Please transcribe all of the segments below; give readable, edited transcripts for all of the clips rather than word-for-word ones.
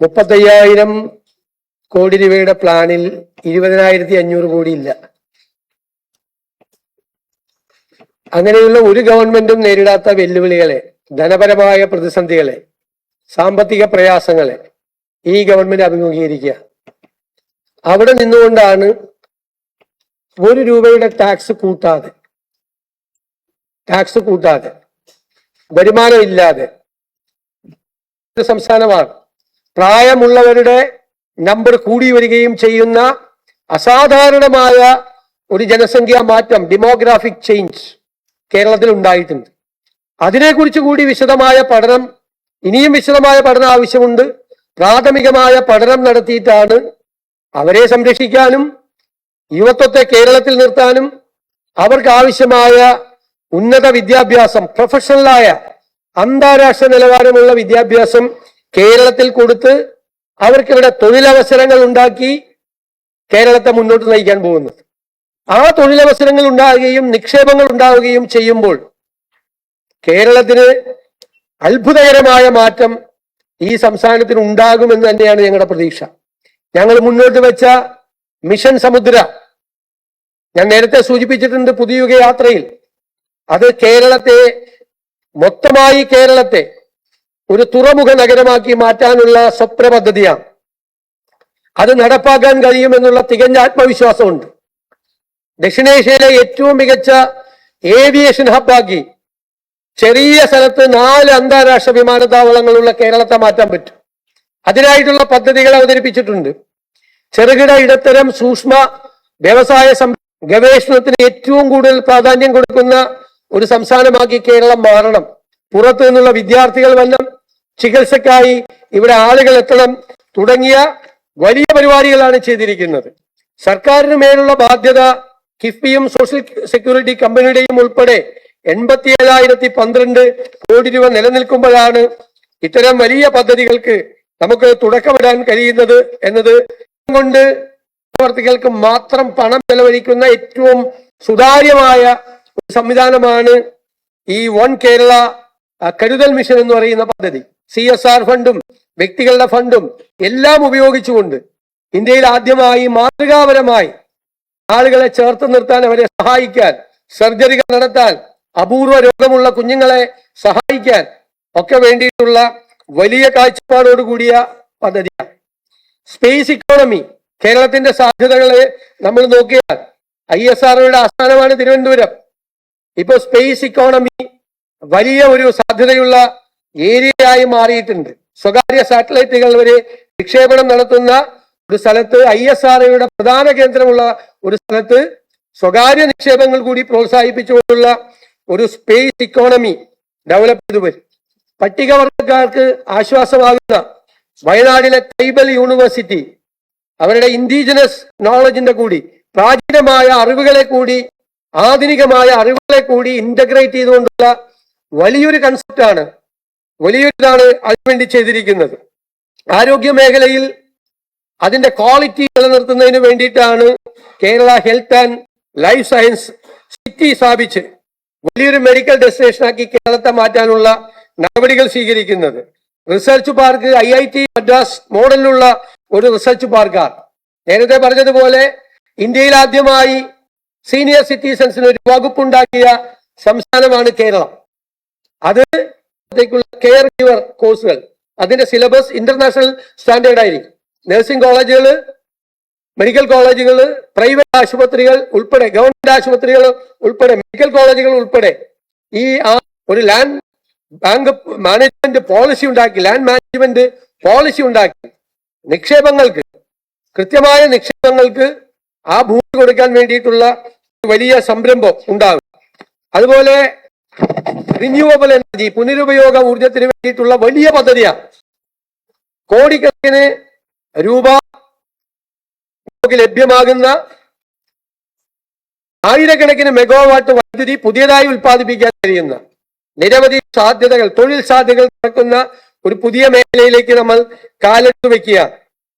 35,000 കോടി രൂപയുടെ പ്ലാനിൽ 20,500 കോടി ഇല്ല. അങ്ങനെയുള്ള ഒരു ഗവൺമെന്റും നേരിടാത്ത വെല്ലുവിളികളെ, ധനപരമായ പ്രതിസന്ധികളെ, സാമ്പത്തിക പ്രയാസങ്ങളെ ഈ ഗവൺമെന്റ് അഭിമുഖീകരിക്കുക. അവിടെ നിന്നുകൊണ്ടാണ് 1 രൂപയുടെ ടാക്സ് കൂട്ടാതെ വരുമാനം ഇല്ലാതെ ഒരു സംസ്ഥാനമാണ്. പ്രായമുള്ളവരുടെ നമ്പർ കൂടി വരികയും ചെയ്യുന്ന അസാധാരണമായ ഒരു ജനസംഖ്യാ മാറ്റം, ഡെമോഗ്രാഫിക് ചേഞ്ച് കേരളത്തിൽ ഉണ്ടായിട്ടുണ്ട്. അതിനെക്കുറിച്ച് കൂടി ഇനിയും വിശദമായ പഠനം ആവശ്യമുണ്ട്. പ്രാഥമികമായ പഠനം നടത്തിയിട്ടാണ് അവരെ സംരക്ഷിക്കാനും യുവത്വത്തെ കേരളത്തിൽ നിർത്താനും അവർക്ക് ആവശ്യമായ ഉന്നത വിദ്യാഭ്യാസം, പ്രൊഫഷണലായ അന്താരാഷ്ട്ര നിലവാരമുള്ള വിദ്യാഭ്യാസം കേരളത്തിൽ കൊടുത്ത് അവർക്കിവിടെ തൊഴിലവസരങ്ങൾ ഉണ്ടാക്കി കേരളത്തെ മുന്നോട്ട് നയിക്കാൻ പോകുന്നത്. ആ തൊഴിലവസരങ്ങൾ ഉണ്ടാവുകയും നിക്ഷേപങ്ങൾ ഉണ്ടാവുകയും ചെയ്യുമ്പോൾ കേരളത്തിന് അത്ഭുതകരമായ മാറ്റം ഈ സംസ്ഥാനത്തിന് ഉണ്ടാകുമെന്ന് തന്നെയാണ് ഞങ്ങളുടെ പ്രതീക്ഷ. ഞങ്ങൾ മുന്നോട്ട് വെച്ച മിഷൻ സമുദ്ര, ഞാൻ നേരത്തെ സൂചിപ്പിച്ചിട്ടുണ്ട്, പുതിയുഗ യാത്രയിൽ അത് കേരളത്തെ ഒരു തുറമുഖ നഗരമാക്കി മാറ്റാനുള്ള സ്വപ്ന പദ്ധതിയാണ്. അത് നടപ്പാക്കാൻ കഴിയുമെന്നുള്ള തികഞ്ഞ ആത്മവിശ്വാസമുണ്ട്. ദക്ഷിണേഷ്യയിലെ ഏറ്റവും മികച്ച ഏവിയേഷൻ ഹബ്ബാക്കി ചെറിയ സ്ഥലത്ത് 4 അന്താരാഷ്ട്ര വിമാനത്താവളങ്ങളുള്ള കേരളത്തെ മാറ്റാൻ പറ്റും. അതിനായിട്ടുള്ള പദ്ധതികൾ അവതരിപ്പിച്ചിട്ടുണ്ട്. ചെറുകിട, ഇടത്തരം, സൂക്ഷ്മ വ്യവസായ ഗവേഷണത്തിന് ഏറ്റവും കൂടുതൽ പ്രാധാന്യം കൊടുക്കുന്ന ഒരു സംസ്ഥാനമാക്കി കേരളം മാറണം. പുറത്തു നിന്നുള്ള വിദ്യാർത്ഥികൾ വരണം, ചികിത്സക്കായി ഇവിടെ ആളുകൾ എത്തണം തുടങ്ങിയ വലിയ പരിപാടികളാണ് ചെയ്തിരിക്കുന്നത്. സർക്കാരിന് മേലുള്ള ബാധ്യത കിഫ്ബിയും സോഷ്യൽ സെക്യൂരിറ്റി കമ്പനിയുടെയും ഉൾപ്പെടെ 87,012 കോടി രൂപ നിലനിൽക്കുമ്പോഴാണ് ഇത്തരം വലിയ പദ്ധതികൾക്ക് നമുക്ക് തുടക്കമിടാൻ കഴിയുന്നത് എന്നത് കൊണ്ട് പ്രവർത്തികൾക്ക് മാത്രം പണം ചെലവഴിക്കുന്ന ഏറ്റവും സുതാര്യമായ ഒരു സംവിധാനമാണ് ഈ വൺ കേരള കരുതൽ മിഷൻ എന്ന് പറയുന്ന പദ്ധതി. CSR ഫണ്ടും വ്യക്തികളുടെ ഫണ്ടും എല്ലാം ഉപയോഗിച്ചുകൊണ്ട് ഇന്ത്യയിൽ ആദ്യമായി മാതൃകാപരമായി ആളുകളെ ചേർത്ത് നിർത്താൻ, അവരെ സഹായിക്കാൻ, സർജറികൾ നടത്താൻ, അപൂർവ രോഗമുള്ള കുഞ്ഞുങ്ങളെ സഹായിക്കാൻ ഒക്കെ വേണ്ടിയിട്ടുള്ള വലിയ കാഴ്ചപ്പാടോടുകൂടിയ പദ്ധതിയാണ്. സ്പേസ് ഇക്കോണമി, കേരളത്തിന്റെ സാധ്യതകളെ നമ്മൾ നോക്കിയാൽ ISROയുടെ ആസ്ഥാനമാണ് തിരുവനന്തപുരം. ഇപ്പൊ സ്പേസ് ഇക്കോണമി വലിയ ഒരു സാധ്യതയുള്ള ഏരിയയായി മാറിയിട്ടുണ്ട്. സ്വകാര്യ സാറ്റലൈറ്റുകൾ വരെ വിക്ഷേപണം നടത്തുന്ന ഒരു സ്ഥലത്ത്, ISROയുടെ പ്രധാന കേന്ദ്രമുള്ള ഒരു സ്ഥലത്ത് സ്വകാര്യ നിക്ഷേപങ്ങൾ കൂടി പ്രോത്സാഹിപ്പിച്ചുകൊണ്ടുള്ള ഒരു സ്പേസ് ഇക്കോണമി ഡെവലപ്പ് ചെയ്തു വരും. പട്ടികവർഗക്കാർക്ക് ആശ്വാസമാകുന്ന വയനാട്ടിലെ ട്രൈബൽ യൂണിവേഴ്സിറ്റി അവരുടെ ഇൻഡിജിനസ് നോളജിന്റെ കൂടി, പ്രാചീനമായ അറിവുകളെ കൂടി, ആധുനികമായ അറിവുകളെ കൂടി ഇന്റഗ്രേറ്റ് ചെയ്തുകൊണ്ടുള്ള വലിയൊരു കൺസെപ്റ്റാണ്, വലിയൊരിതാണ് അതിനുവേണ്ടി ചെയ്തിരിക്കുന്നത്. ആരോഗ്യ മേഖലയിൽ അതിന്റെ ക്വാളിറ്റി നിലനിർത്തുന്നതിന് വേണ്ടിയിട്ടാണ് Kerala health and life science city സ്ഥാപിച്ച് വലിയൊരു മെഡിക്കൽ ഡെസ്റ്റിനേഷനാക്കി കേരളത്തെ മാറ്റാനുള്ള നടപടികൾ സ്വീകരിക്കുന്നത്. റിസർച്ച് പാർക്ക് IIT മദ്രാസ് മോഡലിലുള്ള ഒരു റിസർച്ച് പാർക്കാണ്. നേരത്തെ പറഞ്ഞതുപോലെ ഇന്ത്യയിൽ ആദ്യമായി സീനിയർ സിറ്റിസൺസിന് ഒരു വകുപ്പുണ്ടാക്കിയ സംസ്ഥാനമാണ് കേരളം. അത് കെയർ ഗിവർ കോഴ്സുകൾ, അതിന്റെ സിലബസ് ഇന്റർനാഷണൽ സ്റ്റാൻഡേർഡ് ആയിരിക്കും. നഴ്സിംഗ് കോളേജുകൾ, മെഡിക്കൽ കോളേജുകൾ, പ്രൈവറ്റ് ആശുപത്രികൾ ഉൾപ്പെടെ, ഗവൺമെന്റ് ആശുപത്രികൾ ഉൾപ്പെടെ, മെഡിക്കൽ കോളേജുകൾ ഉൾപ്പെടെ ഈ ഒരു ലാൻഡ് ബാങ്ക് മാനേജ്മെന്റ് പോളിസി ഉണ്ടാക്കി, ലാൻഡ് മാനേജ്മെന്റ് പോളിസി ഉണ്ടാക്കി നിക്ഷേപങ്ങൾക്ക്, കൃത്യമായ നിക്ഷേപങ്ങൾക്ക് ആ ഭൂമി കൊടുക്കാൻ വേണ്ടിയിട്ടുള്ള വലിയ സംരംഭം ഉണ്ടാകും. അതുപോലെ റിന്യൂവബിൾ എനർജി, പുനരുപയോഗ ഊർജത്തിന് വേണ്ടിയിട്ടുള്ള വലിയ പദ്ധതിയാണ്. കോടിക്കണക്കിന് രൂപ ലഭ്യമാകുന്ന ആയിരക്കണക്കിന് മെഗാവാട്ട് വൈദ്യുതി പുതിയതായി ഉൽപ്പാദിപ്പിക്കാൻ കഴിയുന്ന നിരവധി സാധ്യതകൾ, തൊഴിൽ സാധ്യതകൾ നടക്കുന്ന ഒരു പുതിയ മേഖലയിലേക്ക് നമ്മൾ കാലെടുത്ത് വെക്കുക.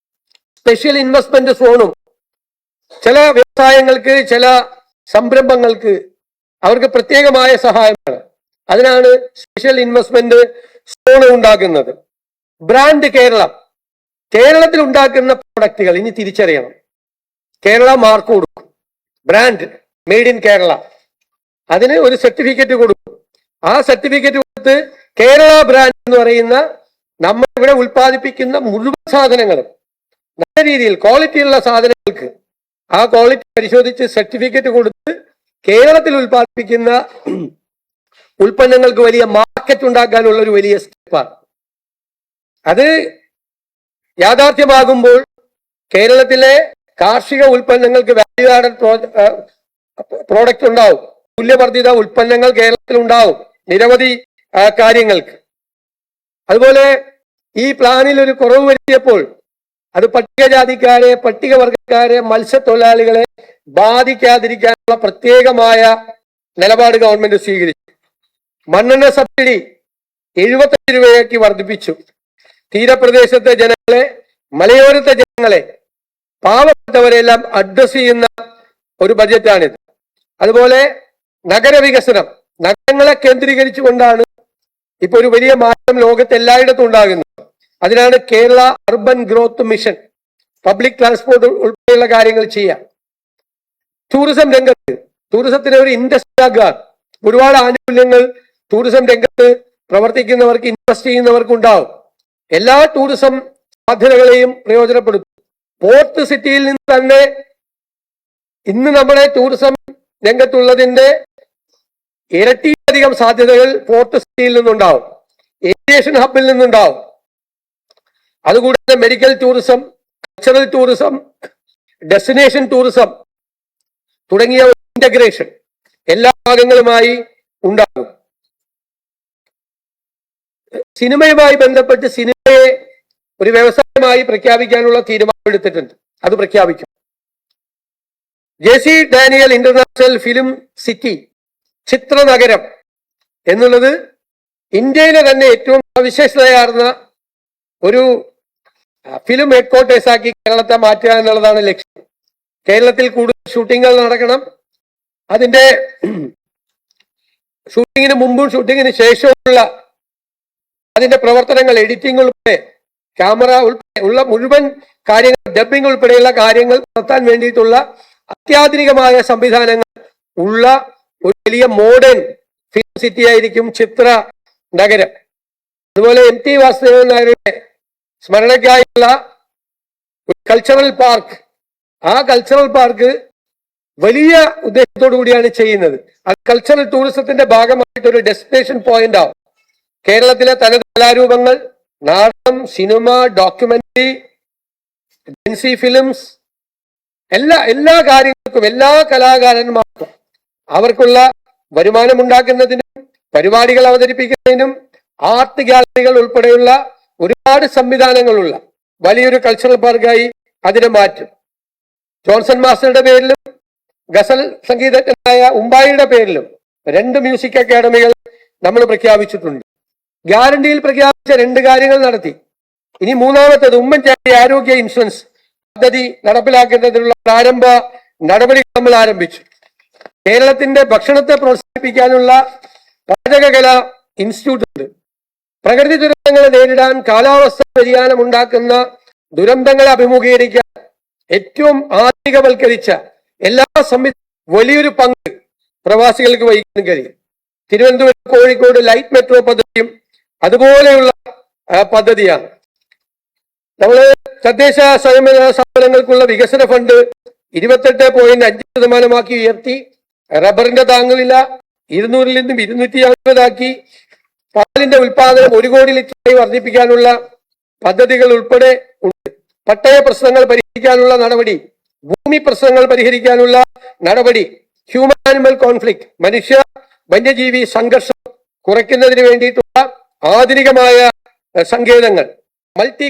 സ്പെഷ്യൽ ഇൻവെസ്റ്റ്മെന്റ് സോണും ചില വ്യവസായങ്ങൾക്ക്, ചില സംരംഭങ്ങൾക്ക് അവർക്ക് പ്രത്യേകമായ സഹായമാണ്. അതിനാണ് സ്പെഷ്യൽ ഇൻവെസ്റ്റ്മെന്റ് സോൺ ഉണ്ടാക്കുന്നത്. ബ്രാൻഡ് കേരളം, കേരളത്തിൽ ഉണ്ടാക്കുന്ന പ്രൊഡക്റ്റുകൾ ഇനി തിരിച്ചറിയണം. കേരള മാർക്ക് കൊടുക്കും, ബ്രാൻഡ് മെയ്ഡ് ഇൻ കേരള, അതിന് ഒരു സർട്ടിഫിക്കറ്റ് കൊടുക്കും. ആ സർട്ടിഫിക്കറ്റ് കൊടുത്ത് കേരള ബ്രാൻഡ് എന്ന് പറയുന്ന നമ്മൾ ഇവിടെ ഉൽപ്പാദിപ്പിക്കുന്ന മുഴുവൻ സാധനങ്ങളും നല്ല രീതിയിൽ ക്വാളിറ്റിയുള്ള സാധനങ്ങൾക്ക് ആ ക്വാളിറ്റി പരിശോധിച്ച് സർട്ടിഫിക്കറ്റ് കൊടുത്ത് കേരളത്തിൽ ഉൽപ്പാദിപ്പിക്കുന്ന ഉൽപ്പന്നങ്ങൾക്ക് വലിയ മാർക്കറ്റ് ഉണ്ടാക്കാനുള്ള ഒരു വലിയ സ്റ്റെപ്പാണ്. അത് യാഥാർത്ഥ്യമാകുമ്പോൾ കേരളത്തിലെ കാർഷിക ഉൽപ്പന്നങ്ങൾക്ക് വാല്യൂ ആഡഡ് പ്രോഡക്റ്റ് ഉണ്ടാവും, മൂല്യവർദ്ധിത ഉൽപ്പന്നങ്ങൾ കേരളത്തിൽ ഉണ്ടാവും നിരവധി കാര്യങ്ങൾക്ക്. അതുപോലെ ഈ പ്ലാനിൽ ഒരു കുറവ് വരുത്തിയപ്പോൾ അത് പട്ടികജാതിക്കാരെ, പട്ടികവർഗക്കാരെ, മത്സ്യത്തൊഴിലാളികളെ ബാധിക്കാതിരിക്കാനുള്ള പ്രത്യേകമായ നിലപാട് ഗവൺമെന്റ് സ്വീകരിച്ചു. മണ്ണെണ്ണ സബ്സിഡി 75 രൂപയാക്കി വർദ്ധിപ്പിച്ചു. തീരപ്രദേശത്തെ ജനങ്ങളെ, മലയോരത്തെ ജനങ്ങളെ, പാവപ്പെട്ടവരെല്ലാം അഡ്രസ് ചെയ്യുന്ന ഒരു ബജറ്റാണിത്. അതുപോലെ നഗരവികസനം, നഗരങ്ങളെ കേന്ദ്രീകരിച്ചുകൊണ്ടാണ് ഇപ്പൊ ഒരു വലിയ മാറ്റം ലോകത്ത് എല്ലായിടത്തും ഉണ്ടാകുന്നത്. അതിനാണ് Kerala urban growth mission. Public transport ഉൾപ്പെടെയുള്ള കാര്യങ്ങൾ ചെയ്യാം. ടൂറിസം രംഗത്ത് ടൂറിസത്തിന് ഒരു ഇൻഡസ്ട്രി ആകാൻ ഒരുപാട് ആനുകൂല്യങ്ങൾ ടൂറിസം രംഗത്ത് പ്രവർത്തിക്കുന്നവർക്ക്, ഇൻവെസ്റ്റ് ചെയ്യുന്നവർക്ക് ഉണ്ടാവും. എല്ലാ ടൂറിസം സാധ്യതകളെയും പ്രയോജനപ്പെടുത്തും. പോർട്ട് സിറ്റിയിൽ നിന്ന് തന്നെ ഇന്ന് നമ്മുടെ ടൂറിസം രംഗത്തുള്ളതിന്റെ ഇരട്ടിയധികം സാധ്യതകൾ പോർട്ട് സിറ്റിയിൽ നിന്നുണ്ടാവും, ഏവിയേഷൻ ഹബിൽ നിന്നുണ്ടാവും. അതുകൂടാതെ medical tourism, cultural tourism, destination tourism തുടങ്ങിയ ഇന്റഗ്രേഷൻ എല്ലാ ഭാഗങ്ങളുമായി ഉണ്ടാകും. സിനിമയുമായി ബന്ധപ്പെട്ട് സിനിമയെ ഒരു വ്യവസായമായി പ്രഖ്യാപിക്കാനുള്ള തീരുമാനമെടുത്തിട്ടുണ്ട്. അത് പ്രഖ്യാപിക്കും. JC Daniel international film city, ചിത്രനഗരം എന്നുള്ളത് ഇന്ത്യയിലെ തന്നെ ഏറ്റവും സവിശേഷതയാർന്ന ഒരു ഫിലിം ഹെഡ്ക്വാർട്ടേഴ്സ് ആക്കി കേരളത്തെ മാറ്റുക എന്നുള്ളതാണ് ലക്ഷ്യം. കേരളത്തിൽ കൂടുതൽ ഷൂട്ടിങ്ങുകൾ നടക്കണം. അതിന്റെ ഷൂട്ടിങ്ങിന് മുമ്പും ഷൂട്ടിങ്ങിന് ശേഷവുമുള്ള അതിന്റെ പ്രവർത്തനങ്ങൾ, എഡിറ്റിംഗ് ഉൾപ്പെടെ, ക്യാമറ ഉൾപ്പെടെ ഉള്ള മുഴുവൻ കാര്യങ്ങൾ, ഡബിംഗ് ഉൾപ്പെടെയുള്ള കാര്യങ്ങൾ നടത്താൻ വേണ്ടിയിട്ടുള്ള അത്യാധുനികമായ സംവിധാനങ്ങൾ ഉള്ള ഒരു വലിയ മോഡേൺ ഫിലിം സിറ്റി ആയിരിക്കും ചിത്ര നഗരം. അതുപോലെ MT വാസുദേവൻ നായരുടെ സ്മരണയ്ക്കായുള്ള ഒരു കൾച്ചറൽ പാർക്ക്, ആ കൾച്ചറൽ പാർക്ക് വലിയ ഉദ്ദേശത്തോടു കൂടിയാണ് ചെയ്യുന്നത്. അത് കൾച്ചറൽ ടൂറിസത്തിന്റെ ഭാഗമായിട്ട് ഒരു ഡെസ്റ്റിനേഷൻ പോയിന്റ് ആവും. കേരളത്തിലെ തനത് കലാരൂപങ്ങൾ, നാടകം, സിനിമ, ഡോക്യുമെന്ററി, ഡാൻസി ഫിലിംസ്, എല്ലാ കാര്യങ്ങൾക്കും, എല്ലാ കലാകാരന്മാർക്കും അവർക്കുള്ള വരുമാനം ഉണ്ടാക്കുന്നതിനും പരിപാടികൾ അവതരിപ്പിക്കുന്നതിനും ആർട്ട് ഗാലറികൾ ഉൾപ്പെടെയുള്ള ഒരുപാട് സംവിധാനങ്ങളുള്ള വലിയൊരു കൾച്ചറൽ പാർക്കായി അതിനെ മാറ്റും. ജോൺസൺ മാസ്റ്ററുടെ പേരിലും ഗസൽ സംഗീതജ്ഞനായ ഉമ്പായിയുടെ പേരിലും 2 മ്യൂസിക് അക്കാദമികൾ നമ്മൾ പ്രഖ്യാപിച്ചിട്ടുണ്ട്. ഗ്യാരണ്ടിയിൽ പ്രഖ്യാപിച്ച 2 കാര്യങ്ങൾ നടത്തി. ഇനി മൂന്നാമത്തേത് ഉമ്മൻചാണ്ടി ആരോഗ്യ ഇൻഷുറൻസ് പദ്ധതി നടപ്പിലാക്കുന്നതിനുള്ള പ്രാരംഭ നടപടികൾ നമ്മൾ ആരംഭിച്ചു. കേരളത്തിന്റെ ഭക്ഷണത്തെ പ്രോത്സാഹിപ്പിക്കാനുള്ള പാചകകല ഇൻസ്റ്റിറ്റ്യൂട്ട് ഉണ്ട്. പ്രകൃതി ദുരന്തങ്ങളെ നേരിടാൻ, കാലാവസ്ഥ വ്യതിയാനം ഉണ്ടാക്കുന്ന ദുരന്തങ്ങളെ അഭിമുഖീകരിക്കാൻ ഏറ്റവും ആധുനികവൽക്കരിച്ച എല്ലാ വലിയൊരു പങ്ക് പ്രവാസികൾക്ക് വഹിക്കാൻ കഴിയും. തിരുവനന്തപുരം, കോഴിക്കോട് ലൈറ്റ് മെട്രോ പദ്ധതിയും അതുപോലെയുള്ള പദ്ധതിയാണ്. നമ്മൾ തദ്ദേശ സ്വയംഭരണ സ്ഥാപനങ്ങൾക്കുള്ള വികസന ഫണ്ട് 28.5% ഉയർത്തി. റബ്ബറിന്റെ താങ്ങുവില 200-ൽ നിന്നും 250 പാലിന്റെ ഉൽപാദനം 1 കോടി ലിറ്ററായി വർദ്ധിപ്പിക്കാനുള്ള പദ്ധതികൾ ഉൾപ്പെടെ ഉണ്ട്. പട്ടയ പ്രശ്നങ്ങൾ പരിഹരിക്കാനുള്ള നടപടി, ഭൂമി പ്രശ്നങ്ങൾ പരിഹരിക്കാനുള്ള നടപടി, ഹ്യൂമൻ ആനിമൽ കോൺഫ്ലിക്ട്, മനുഷ്യ വന്യജീവി സംഘർഷം കുറയ്ക്കുന്നതിന് വേണ്ടിയിട്ടുള്ള ആധുനികമായ സങ്കേതങ്ങൾ, മൾട്ടി